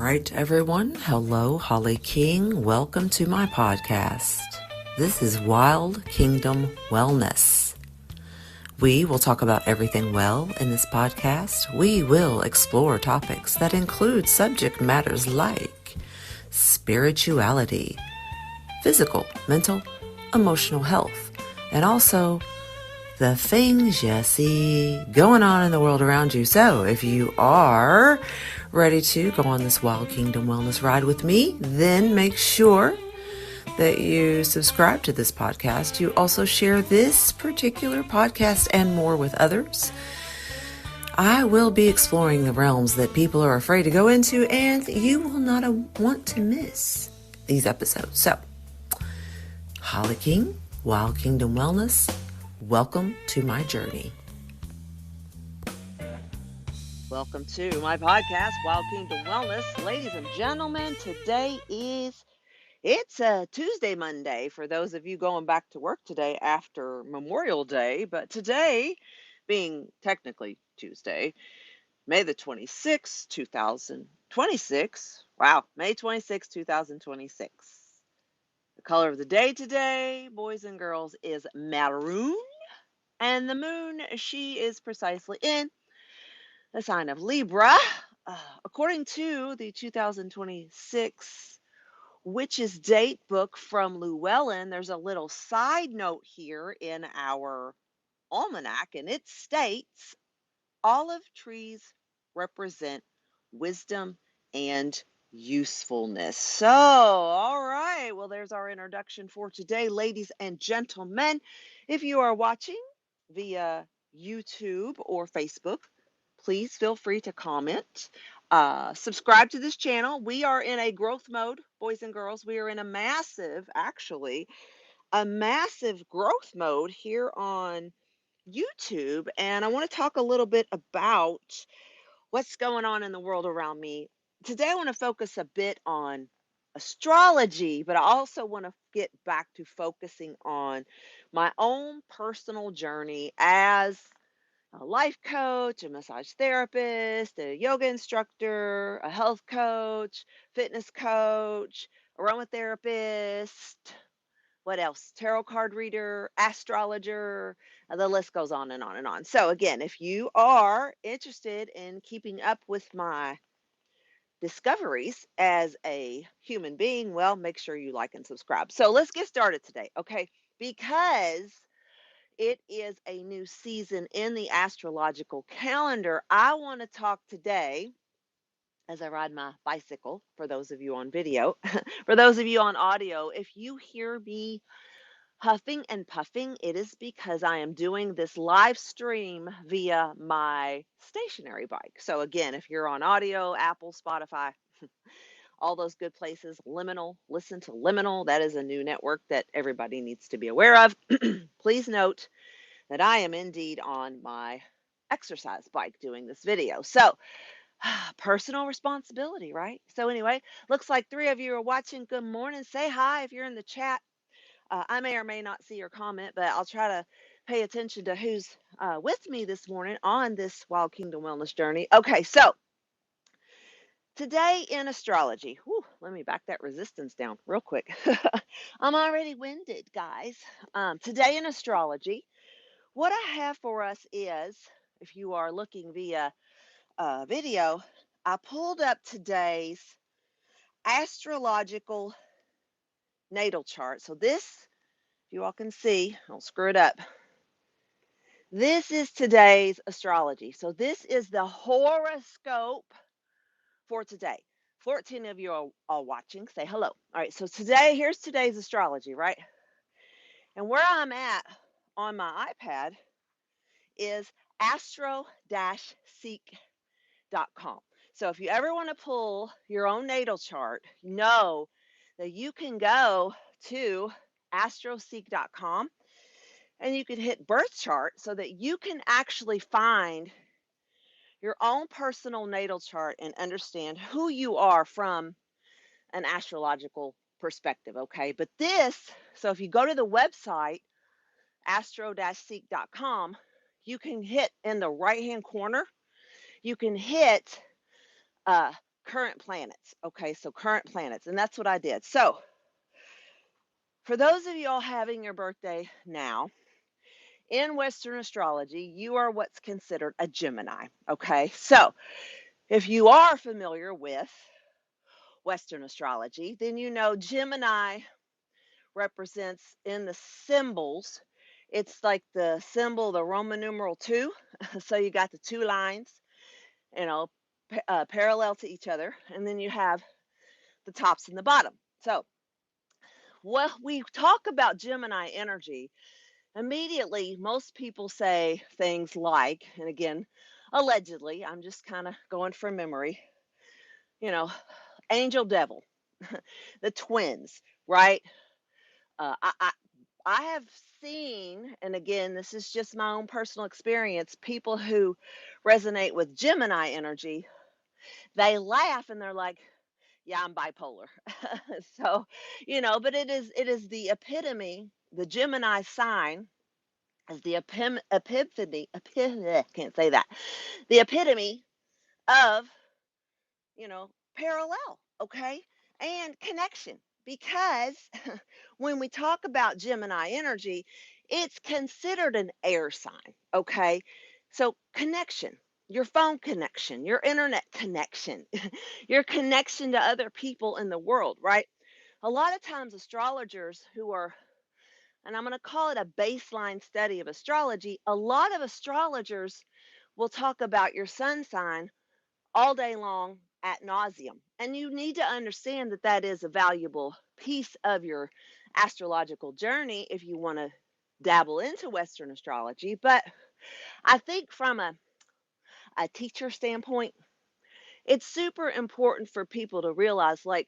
right, everyone. Hello, Holly King. Welcome to my podcast. This is Wild Kingdom Wellness. We will talk about everything well in this podcast. We will explore topics that include subject matters like spirituality, physical, mental, emotional health, and also the things you see going on in the world around you. So if you are ready to go on this Wild Kingdom Wellness ride with me, then make sure that you subscribe to this podcast. You also share this particular podcast and more with others. I will be exploring the realms that people are afraid to go into, and you will not want to miss these episodes. So, Holly King, Wild Kingdom Wellness, welcome to my journey. Welcome to my podcast, Wild Kingdom Wellness. Ladies and gentlemen, today it's a Tuesday, Monday for those of you going back to work today after Memorial Day. But today, being technically Tuesday, May the 26th, 2026. Wow, May 26th, 2026. The color of the day today, boys and girls, is maroon. And the moon, she is precisely in the sign of Libra. According to the 2026 Witch's Date book from Llewellyn, there's a little side note here in our almanac, and it states olive trees represent wisdom and usefulness. So, all right, well, there's our introduction for today, ladies and gentlemen. If you are watching via YouTube or Facebook, please feel free to comment. Subscribe to this channel. We are in a growth mode, boys and girls. We are in a massive growth mode here on YouTube. And I want to talk a little bit about what's going on in the world around me. Today, I want to focus a bit on astrology, but I also want to get back to focusing on my own personal journey as a life coach, a massage therapist, a yoga instructor, a health coach, fitness coach, aromatherapist, what else? Tarot card reader, astrologer, the list goes on and on and on. So again, if you are interested in keeping up with my discoveries as a human being, well, make sure you like and subscribe. So let's get started today, okay? Because it is a new season in the astrological calendar. I want to talk today as I ride my bicycle, for those of you on video. For those of you on audio, if you hear me huffing and puffing, it is because I am doing this live stream via my stationary bike. So again, if you're on audio, Apple, Spotify, all those good places, Liminal, listen to Liminal. That is a new network that everybody needs to be aware of. Please note that I am indeed on my exercise bike doing this video. So, personal responsibility, right? So anyway, looks like 3 of you are watching. Good morning. Say hi if you're in the chat. I may or may not see your comment, but I'll try to pay attention to who's with me this morning on this Wild Kingdom Wellness journey. Okay, so today in astrology, let me back that resistance down real quick. I'm already winded, guys. Today in astrology, what I have for us is, if you are looking via video, I pulled up today's astrological natal chart. So this, if you all can see, I'll screw it up. This is today's astrology. So this is the horoscope for today. 14 of you are all watching. Say hello. All right, so here's today's astrology, right? And where I'm at on my iPad is astro-seek.com. So if you ever want to pull your own natal chart, know that you can go to astroseek.com and you can hit birth chart so that you can actually find your own personal natal chart and understand who you are from an astrological perspective, okay? But so if you go to the website, astro-seek.com, you can hit in the right-hand corner, you can hit current planets. Okay, so current planets, and that's what I did. So, for those of you all having your birthday now, in Western astrology, you are what's considered a Gemini. Okay, so if you are familiar with Western astrology, then you know Gemini represents in the symbols. It's like the symbol, the Roman numeral two. So you got the two lines, you know, parallel to each other, and then you have the tops and the bottom. So, when we talk about Gemini energy, immediately most people say things like, and again, allegedly, I'm just kind of going from memory, you know, angel devil, the twins, right? Uh, I, I I have seen, and again, this is just my own personal experience, people who resonate with Gemini energy, they laugh and they're like, yeah, I'm bipolar. So, but it is the epitome, the Gemini sign is the can't say that, the epitome of, parallel, okay? And connection. Because when we talk about Gemini energy, it's considered an air sign, okay? So, connection, your phone connection, your internet connection, your connection to other people in the world, right? A lot of times, astrologers who are, and I'm going to call it a baseline study of astrology, a lot of astrologers will talk about your sun sign all day long at nauseum. And you need to understand that that is a valuable piece of your astrological journey if you want to dabble into Western astrology. But I think from a teacher standpoint, it's super important for people to realize like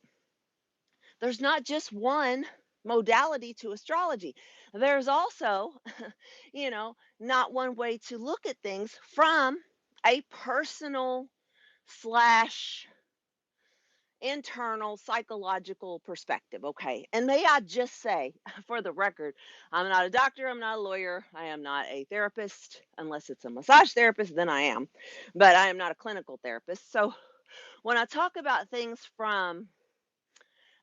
there's not just one modality to astrology. There's also, not one way to look at things from a personal slash internal psychological perspective. Okay. And may I just say, for the record, I'm not a doctor, I'm not a lawyer, I am not a therapist, unless it's a massage therapist, then I am, but I am not a clinical therapist. So when I talk about things from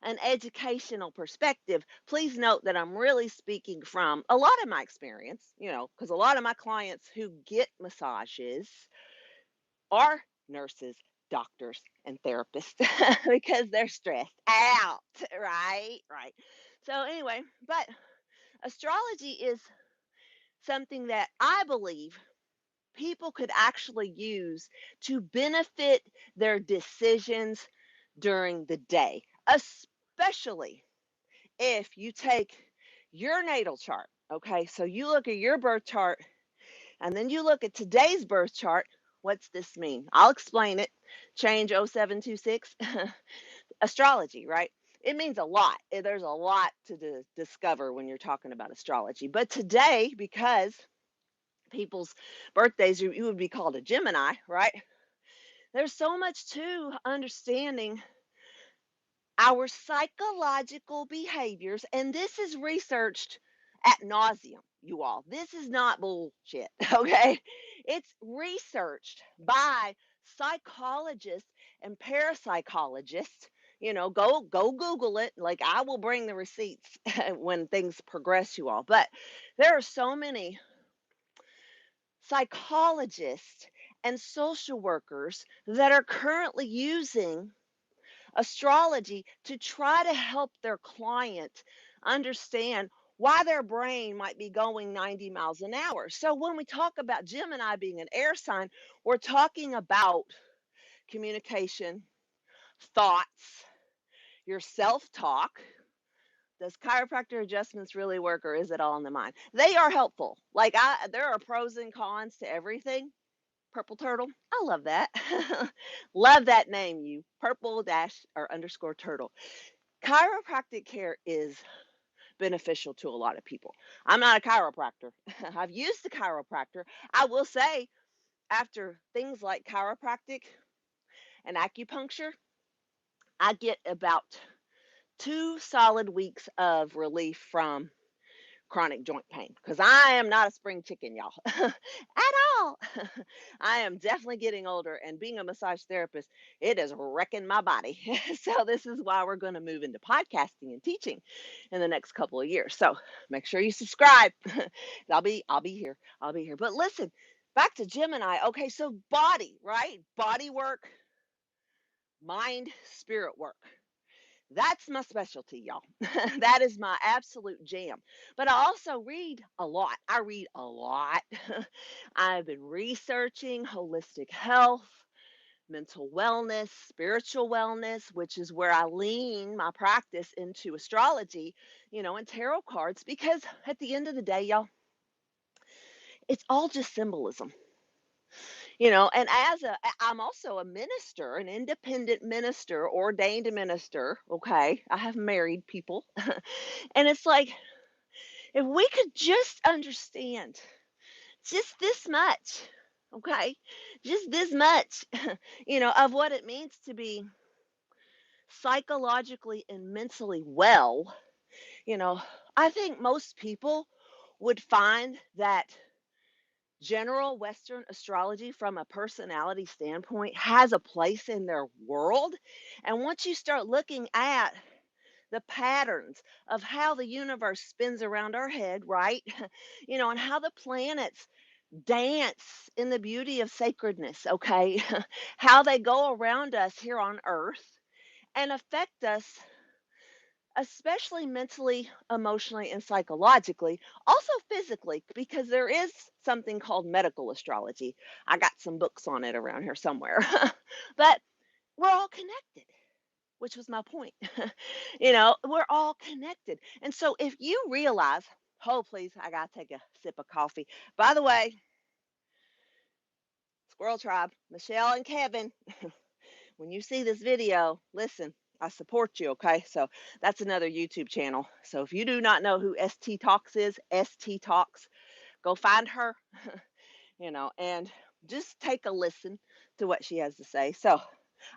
an educational perspective, please note that I'm really speaking from a lot of my experience, because a lot of my clients who get massages are nurses, doctors, and therapists because they're stressed out, right? Right. So, anyway, but astrology is something that I believe people could actually use to benefit their decisions during the day, especially if you take your natal chart. Okay, so you look at your birth chart and then you look at today's birth chart. What's this mean? I'll explain it. Change 0726. Astrology, right? It means a lot. There's a lot to discover when you're talking about astrology. But today, because people's birthdays, you would be called a Gemini, right? There's so much to understanding our psychological behaviors, and this is researched at nauseum, you all. This is not bullshit, okay? It's researched by psychologists and parapsychologists. Go Google it. Like I will bring the receipts when things progress, you all. But there are so many psychologists and social workers that are currently using astrology to try to help their client understand why their brain might be going 90 miles an hour. So when we talk about Gemini being an air sign, we're talking about communication, thoughts, your self-talk. Does chiropractor adjustments really work or is it all in the mind? They are helpful. Like there are pros and cons to everything. Purple turtle. I love that. Love that name, you purple dash or underscore turtle. Chiropractic care is beneficial to a lot of people. I'm not a chiropractor. I've used the chiropractor. I will say, after things like chiropractic and acupuncture, I get about 2 solid weeks of relief from chronic joint pain because I am not a spring chicken, y'all, at all. I am definitely getting older, and being a massage therapist, it is wrecking my body. So this is why we're going to move into podcasting and teaching in the next couple of years. So make sure you subscribe. I'll be here. I'll be here. But listen, back to Gemini. Okay, so body, right? Body work, mind, spirit work. That's my specialty, y'all. That is my absolute jam. But I also read a lot. I read a lot. I've been researching holistic health, mental wellness, spiritual wellness, which is where I lean my practice into astrology, and tarot cards, because at the end of the day, y'all, it's all just symbolism. And I'm also a minister, an independent minister, ordained minister. Okay, I have married people. And it's like, if we could just understand just this much, okay, just this much, of what it means to be psychologically and mentally well, you know, I think most people would find that general Western astrology, from a personality standpoint, has a place in their world. And once you start looking at the patterns of how the universe spins around our head, right? And how the planets dance in the beauty of sacredness, okay? How they go around us here on earth and affect us, especially mentally, emotionally, and psychologically, also physically, because there is something called medical astrology. I got some books on it around here somewhere. But we're all connected, which was my point. We're all connected. And so if you realize, oh, please, I got to take a sip of coffee. By the way, Squirrel Tribe, Michelle and Kevin, when you see this video, listen, I support you, okay? So that's another YouTube channel. So if you do not know who ST Talks is, ST Talks, go find her, and just take a listen to what she has to say. So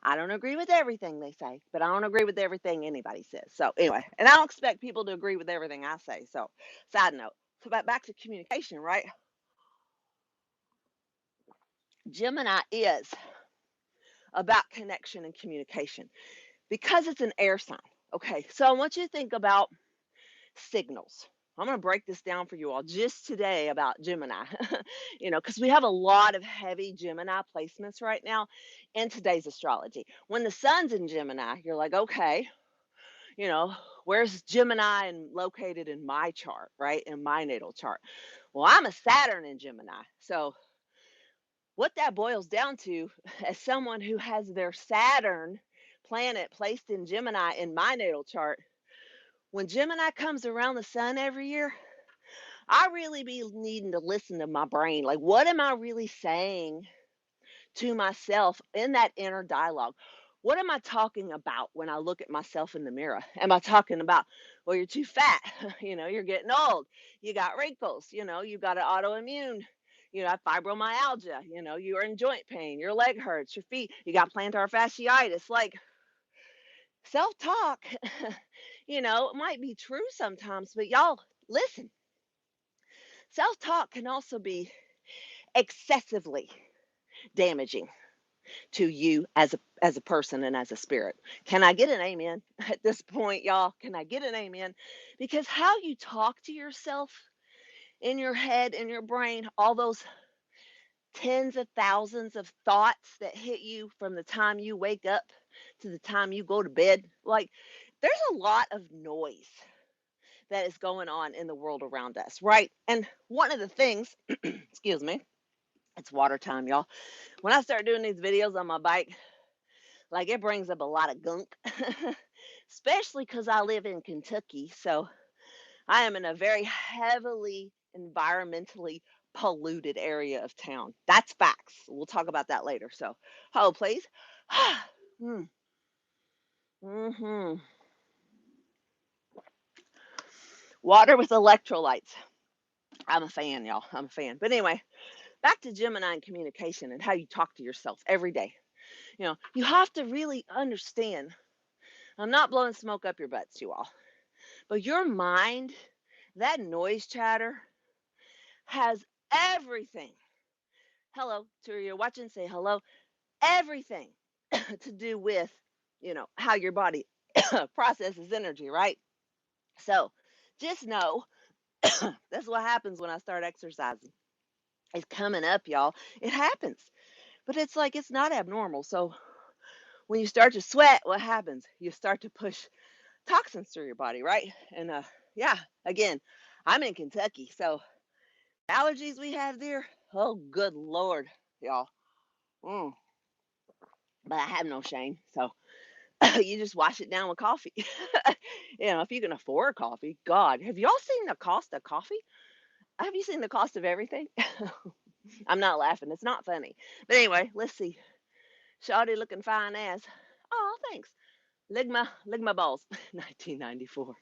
I don't agree with everything they say, but I don't agree with everything anybody says. So anyway, and I don't expect people to agree with everything I say. So side note. So back to communication, right? Gemini is about connection and communication because it's an air sign. Okay, so I want you to think about signals. I'm going to break this down for you all just today about Gemini, because we have a lot of heavy Gemini placements right now in today's astrology. When the sun's in Gemini, you're like, okay, you know, where's Gemini and located in my chart, right? In my natal chart. Well, I'm a Saturn in Gemini. So what that boils down to, as someone who has their Saturn planet placed in Gemini in my natal chart, when Gemini comes around the sun every year, I really be needing to listen to my brain. Like, what am I really saying to myself in that inner dialogue? What am I talking about when I look at myself in the mirror? Am I talking about, well, you're too fat, you're getting old, you got wrinkles, you got an autoimmune, have fibromyalgia, you're in joint pain, your leg hurts, your feet, you got plantar fasciitis. Like, self-talk, it might be true sometimes, but y'all, listen, self-talk can also be excessively damaging to you as a person and as a spirit. Can I get an amen at this point, y'all? Can I get an amen? Because how you talk to yourself in your head, in your brain, all those tens of thousands of thoughts that hit you from the time you wake up to the time you go to bed, like, there's a lot of noise that is going on in the world around us, right? And one of the things, excuse me, it's water time, y'all. When I start doing these videos on my bike, like, it brings up a lot of gunk, especially because I live in Kentucky. So I am in a very heavily environmentally polluted area of town. That's facts. We'll talk about that later. So, hold, please. mm. hmm Water with electrolytes. I'm a fan, y'all. I'm a fan. But anyway, back to Gemini and communication and how you talk to yourself every day. You have to really understand. I'm not blowing smoke up your butts, you all, but your mind That noise chatter has everything. Hello, to you watching, say hello. Everything to do with, how your body processes energy, right? So just know that's what happens when I start exercising. It's coming up, y'all. It happens. But it's like it's not abnormal. So when you start to sweat, what happens? You start to push toxins through your body, right? And yeah, again, I'm in Kentucky, so allergies we have there. Oh, good lord, y'all. Mm, but I have no shame, so you just wash it down with coffee. If you can afford coffee, God, have y'all seen the cost of coffee? Have you seen the cost of everything? I'm not laughing. It's not funny. But anyway, let's see. Shawty looking fine ass. Oh, thanks. Ligma balls. 1994.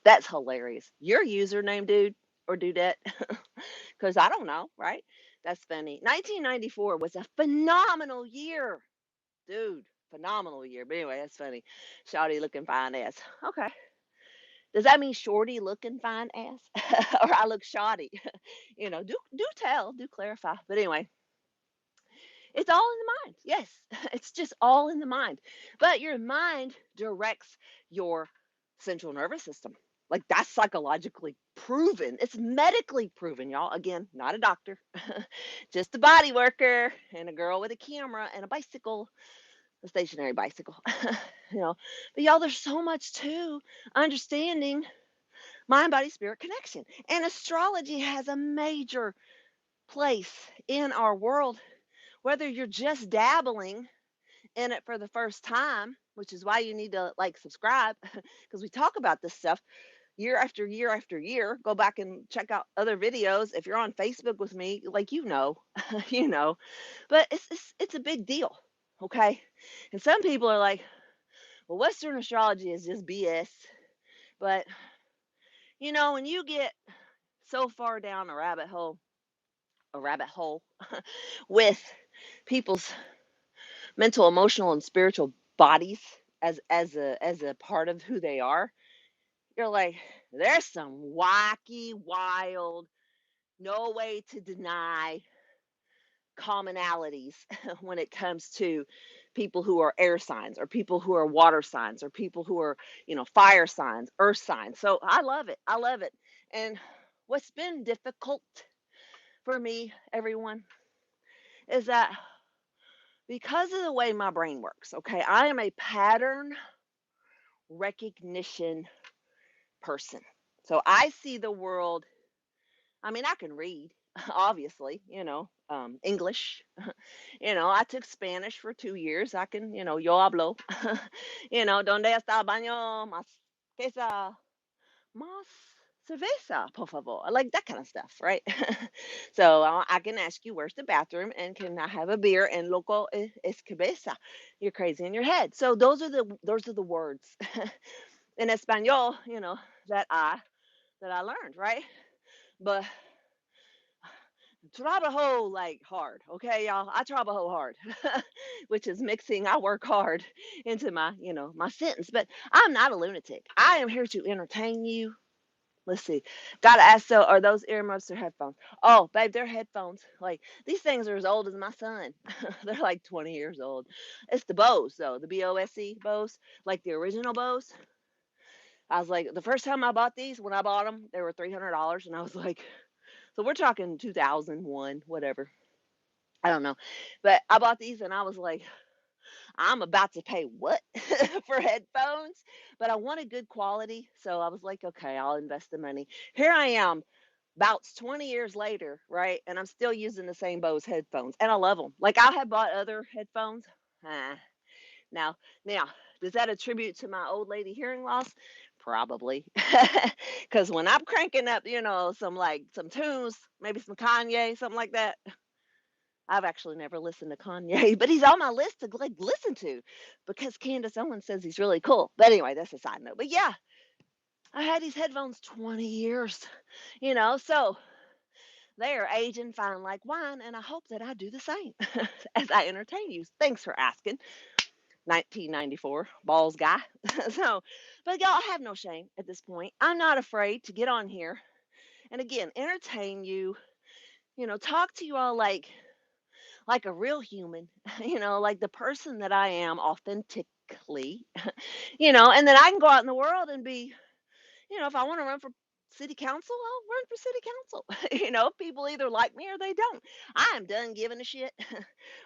That's hilarious. Your username, dude or dudette? Because I don't know, right? That's funny. 1994 was a phenomenal year, dude. Phenomenal year. But anyway, that's funny. Shawty looking fine ass. Okay. Does that mean shorty looking fine ass? Or I look shoddy? Do tell, do clarify. But anyway, it's all in the mind. Yes, it's just all in the mind. But your mind directs your central nervous system. Like that's psychologically proven. It's medically proven, y'all. Again, not a doctor, just a body worker and a girl with a camera and a bicycle, a stationary bicycle. you know, but y'all, there's so much to understanding mind, body, spirit connection. And astrology has a major place in our world, whether you're just dabbling in it for the first time, which is why you need to like subscribe because we talk about this stuff year after year after year. Go back and check out other videos. If you're on Facebook with me, like you know, but it's a big deal, okay? And some people are like, well, Western astrology is just BS. But when you get so far down a rabbit hole with people's mental, emotional, and spiritual bodies as a part of who they are, you're like, there's some wacky, wild, no way to deny commonalities when it comes to people who are air signs or people who are water signs or people who are, fire signs, earth signs. So I love it. I love it. And what's been difficult for me, everyone, is that because of the way my brain works, okay, I am a pattern recognition person. So I see the world. I mean, I can read, obviously, English. I took Spanish for 2 years. I can, yo hablo. Donde está el baño? Más quesa, más cerveza, por favor. I like that kind of stuff, right? So I can ask you, where's the bathroom? And can I have a beer? And loco es cabeza. You're crazy in your head. So those are the words in Espanol, that I learned, right? But trabajo like hard, okay, y'all. I trabajo hard, which is mixing I work hard into my sentence. But I'm not a lunatic. I am here to entertain you. Let's see. Gotta ask, so are those earmuffs or headphones? Oh, babe, they're headphones. Like these things are as old as my son. They're like 20 years old. It's the Bose though, the Bose Bose, like the original Bose. I was like, the first time I bought these, when I bought them, they were $300, and I was like, so we're talking 2001, whatever. I don't know. But I bought these and I was like, I'm about to pay what for headphones? But I wanted good quality. So I was like, okay, I'll invest the money. Here I am, about 20 years later, right? And I'm still using the same Bose headphones. And I love them. Like I have bought other headphones. Uh, now, does that attribute to my old lady hearing loss? Probably. Because when I'm cranking up, some tunes, maybe some Kanye, something like that, I've actually never listened to Kanye, but he's on my list to like listen to because Candace Owens says he's really cool. But anyway, that's a side note. But yeah, I had these headphones 20 years, so they are aging fine like wine, and I hope that I do the same as I entertain you. Thanks for asking. 1994, balls guy. So, but y'all, I have no shame at this point. I'm not afraid to get on here and again entertain you, talk to you all like a real human, like the person that I am authentically, and then I can go out in the world and be, if I want to run for city council, I'll run for city council. People either like me or they don't. I am done giving a shit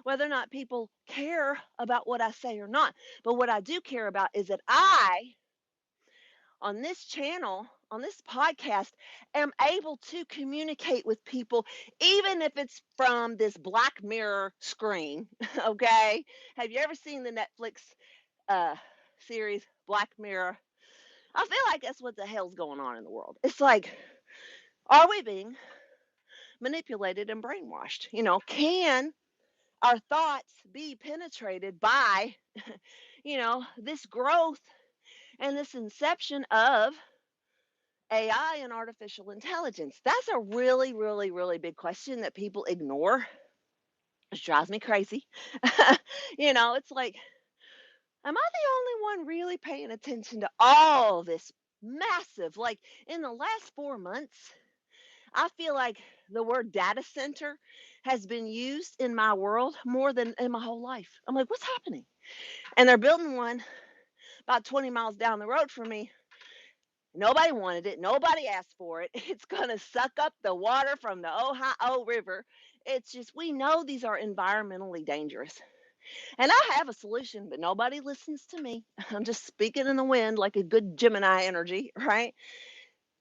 whether or not people care about what I say or not. But what I do care about is that I, on this channel, on this podcast, am able to communicate with people, even if it's from this Black Mirror screen. Okay. Have you ever seen the Netflix uh, series Black Mirror? I feel like that's what the hell's going on in the world. It's like, are we being manipulated and brainwashed? Can our thoughts be penetrated by, this growth and this inception of AI and artificial intelligence? That's a really, really, really big question that people ignore. It drives me crazy. It's like, am I the only one really paying attention to all this massive? Like in the last 4 months, I feel like the word data center has been used in my world more than in my whole life. I'm like, what's happening? And they're building one about 20 miles down the road from me. Nobody wanted it. Nobody asked for it. It's going to suck up the water from the Ohio River. It's just, we know these are environmentally dangerous. And I have a solution, but nobody listens to me. I'm just speaking in the wind like a good Gemini energy, right?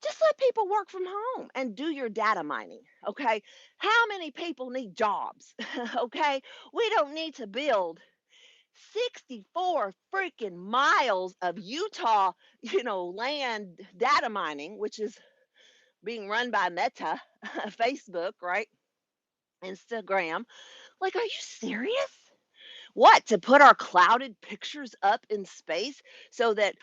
Just let people work from home and do your data mining. Okay. How many people need jobs? Okay. We don't need to build 64 freaking miles of Utah, land data mining, which is being run by Meta, Facebook, right? Instagram. Like, are you serious? What, to put our clouded pictures up in space so that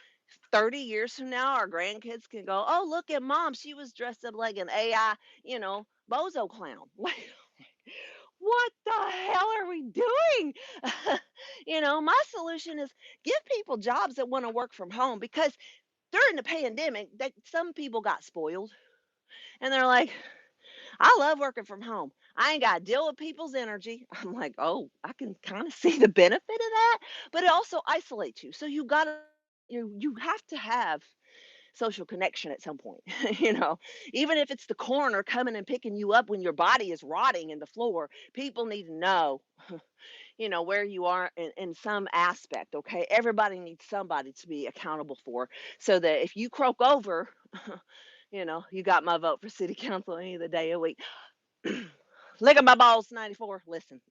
30 years from now our grandkids can go, oh, look at mom. She was dressed up like an AI, bozo clown. Like, what the hell are we doing? My solution is give people jobs that want to work from home because during the pandemic, some people got spoiled and they're like, I love working from home. I ain't got to deal with people's energy. I'm like, oh, I can kind of see the benefit of that, but it also isolates you. So you have to have social connection at some point. Even if it's the coroner coming and picking you up when your body is rotting in the floor, people need to know, where you are in some aspect. Okay, everybody needs somebody to be accountable for, so that if you croak over, you got my vote for city council any of the day of the week. Look at my balls, 94. Listen,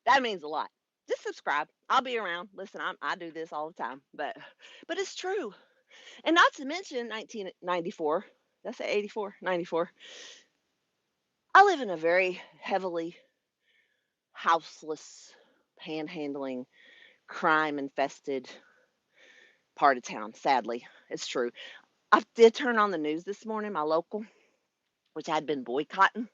that means a lot. Just subscribe. I'll be around. Listen, I do this all the time, but it's true. And not to mention 1994. That's 84, 94. I live in a very heavily houseless, panhandling, crime infested part of town. Sadly, it's true. I did turn on the news this morning, my local, which I'd been boycotting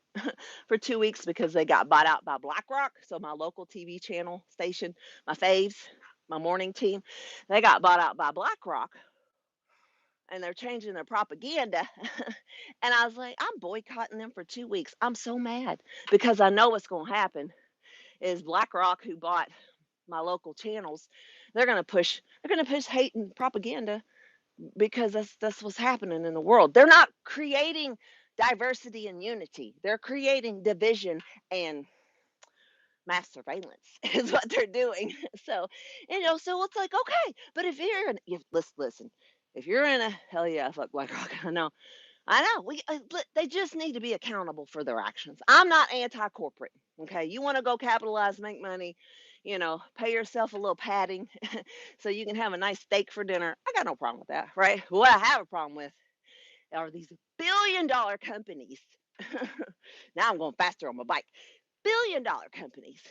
for 2 weeks because they got bought out by BlackRock. So my local TV channel station, my faves, my morning team, they got bought out by BlackRock and they're changing their propaganda. And I was like, I'm boycotting them for 2 weeks. I'm so mad because I know what's going to happen is BlackRock, who bought my local channels, they're going to push hate and propaganda because that's what's happening in the world. They're not creating diversity and unity. They're creating division and mass surveillance is what they're doing. So, so it's like, okay, but listen, if you're in a hell yeah, fuck BlackRock, I know. They just need to be accountable for their actions. I'm not anti-corporate. Okay, you want to go capitalize, make money, pay yourself a little padding, so you can have a nice steak for dinner. I got no problem with that, right? What I have a problem with are these billion-dollar companies. Now I'm going faster on my bike. Billion-dollar companies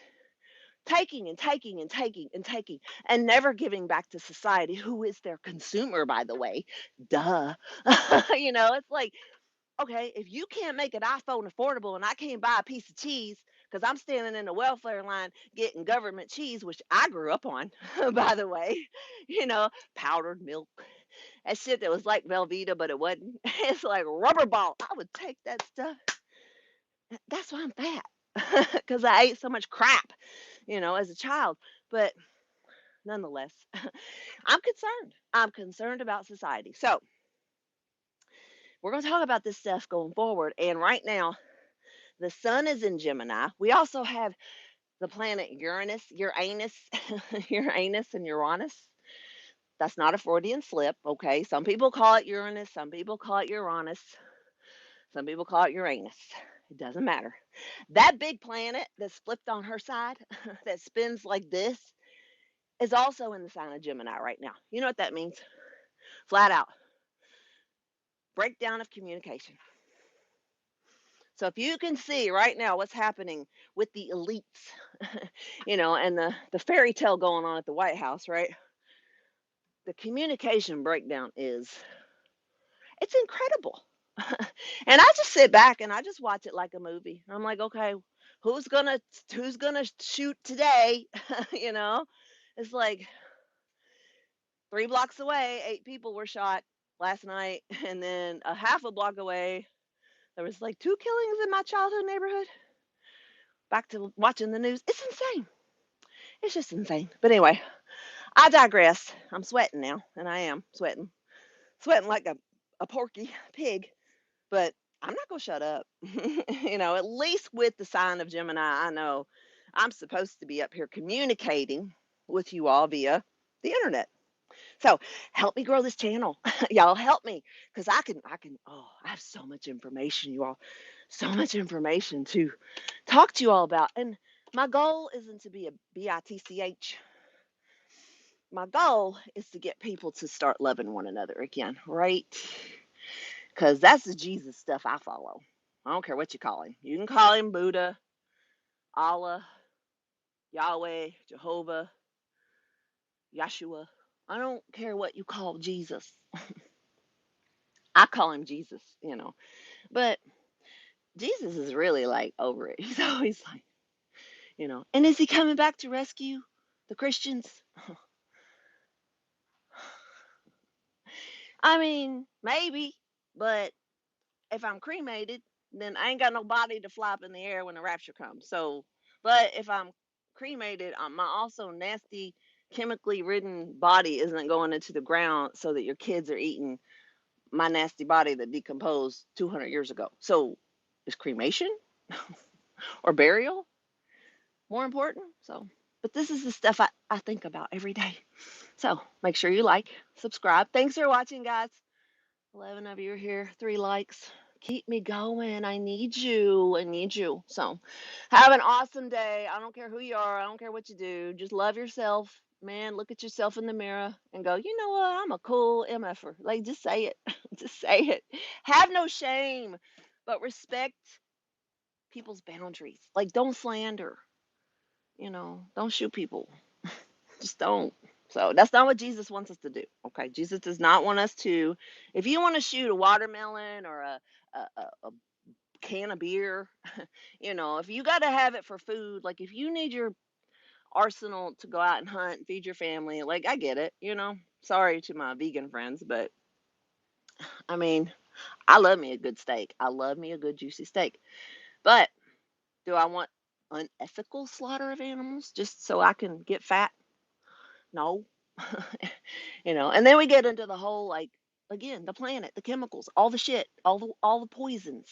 taking and taking and taking and taking and never giving back to society, who is their consumer, by the way. Duh. It's like, okay, if you can't make an iPhone affordable and I can't buy a piece of cheese because I'm standing in the welfare line getting government cheese, which I grew up on, by the way. Powdered milk. That shit that was like Velveeta, but it wasn't. It's like rubber ball. I would take that stuff. That's why I'm fat, because I ate so much crap, as a child. But nonetheless, I'm concerned. I'm concerned about society. So we're going to talk about this stuff going forward. And right now, the sun is in Gemini. We also have the planet Uranus, Uranus and Uranus. That's not a Freudian slip, okay? Some people call it Uranus, some people call it Uranus, some people call it Uranus. It doesn't matter. That big planet that's flipped on her side, that spins like this, is also in the sign of Gemini right now. You know what that means? Flat out. Breakdown of communication. So if you can see right now what's happening with the elites, and the fairy tale going on at the White House, right? The communication breakdown it's incredible. And I just sit back and I just watch it like a movie. I'm like, okay, who's gonna shoot today? you know? It's like 3 blocks away, 8 people were shot last night, and then a half a block away, there was like 2 killings in my childhood neighborhood. Back to watching the news. It's insane. It's just insane. But anyway, I digress. I'm sweating now, and I am sweating like a porky pig. But I'm not gonna shut up. At least with the sign of Gemini, I know I'm supposed to be up here communicating with you all via the internet. So help me grow this channel. Y'all help me. Because I have so much information, you all. So much information to talk to you all about. And my goal isn't to be a bitch. My goal is to get people to start loving one another again, right? Because that's the Jesus stuff I follow. I don't care what you call him. You can call him Buddha, Allah, Yahweh, Jehovah, Yeshua. I don't care what you call Jesus. I call him Jesus. But Jesus is really like over it. He's always like. And is he coming back to rescue the Christians? I mean, maybe, but if I'm cremated, then I ain't got no body to fly up in the air when the rapture comes. So, but if I'm cremated, my also nasty, chemically ridden body isn't going into the ground so that your kids are eating my nasty body that decomposed 200 years ago. So, is cremation or burial more important? So, but this is the stuff I think about every day. So, make sure you like, subscribe. Thanks for watching, guys. 11 of you are here, 3 likes. Keep me going. I need you. I need you. So, have an awesome day. I don't care who you are. I don't care what you do. Just love yourself. Man, look at yourself in the mirror and go, you know what? I'm a cool MFer. Like, just say it. Just say it. Have no shame, but respect people's boundaries. Like, don't slander. Don't shoot people. Just don't. So that's not what Jesus wants us to do. Okay, Jesus does not want us to. If you want to shoot a watermelon or a can of beer, if you got to have it for food, like if you need your arsenal to go out and hunt and feed your family, like I get it. Sorry to my vegan friends, but I mean, I love me a good steak. I love me a good juicy steak. But do I want unethical slaughter of animals just so I can get fat? No. And then we get into the whole like again, the planet, the chemicals, all the shit, all the poisons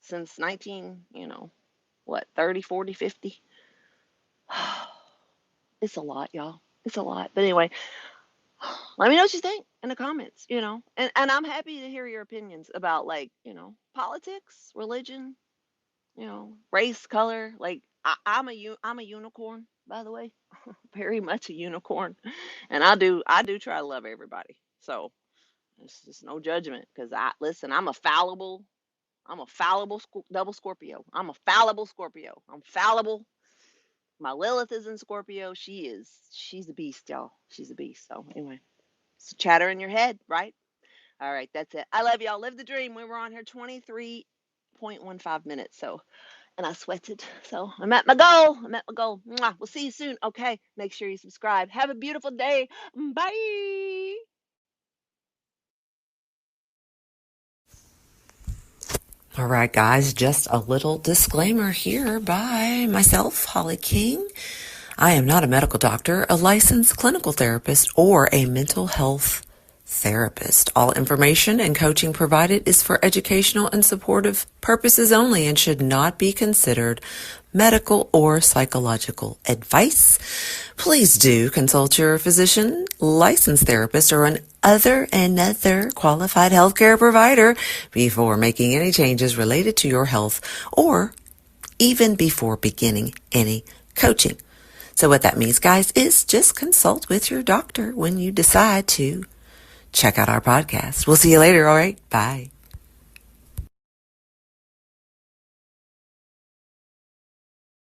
since 19, what, 30, 40, 50. It's a lot, y'all. It's a lot. But anyway, let me know what you think in the comments. And I'm happy to hear your opinions about like, politics, religion, race, color. Like I'm a unicorn, by the way. Very much a unicorn. And I do try to love everybody. So it's just no judgment because I'm a fallible double Scorpio. I'm a fallible Scorpio. I'm fallible. My Lilith is in Scorpio. She's a beast, y'all. She's a beast. So anyway, it's a chatter in your head, right? All right, that's it. I love y'all. Live the dream. We were on here 23.15 minutes. So and I sweated. So I'm at my goal. I'm at my goal. Mwah. We'll see you soon. Okay. Make sure you subscribe. Have a beautiful day. Bye. All right, guys, just a little disclaimer here by myself, Holly King. I am not a medical doctor, a licensed clinical therapist, or a mental health therapist. All information and coaching provided is for educational and supportive purposes only and should not be considered medical or psychological advice. Please do consult your physician, licensed therapist, or another qualified healthcare provider before making any changes related to your health or even before beginning any coaching. So what that means, guys, is just consult with your doctor when you decide to check out our podcast. We'll see you later, all right? Bye.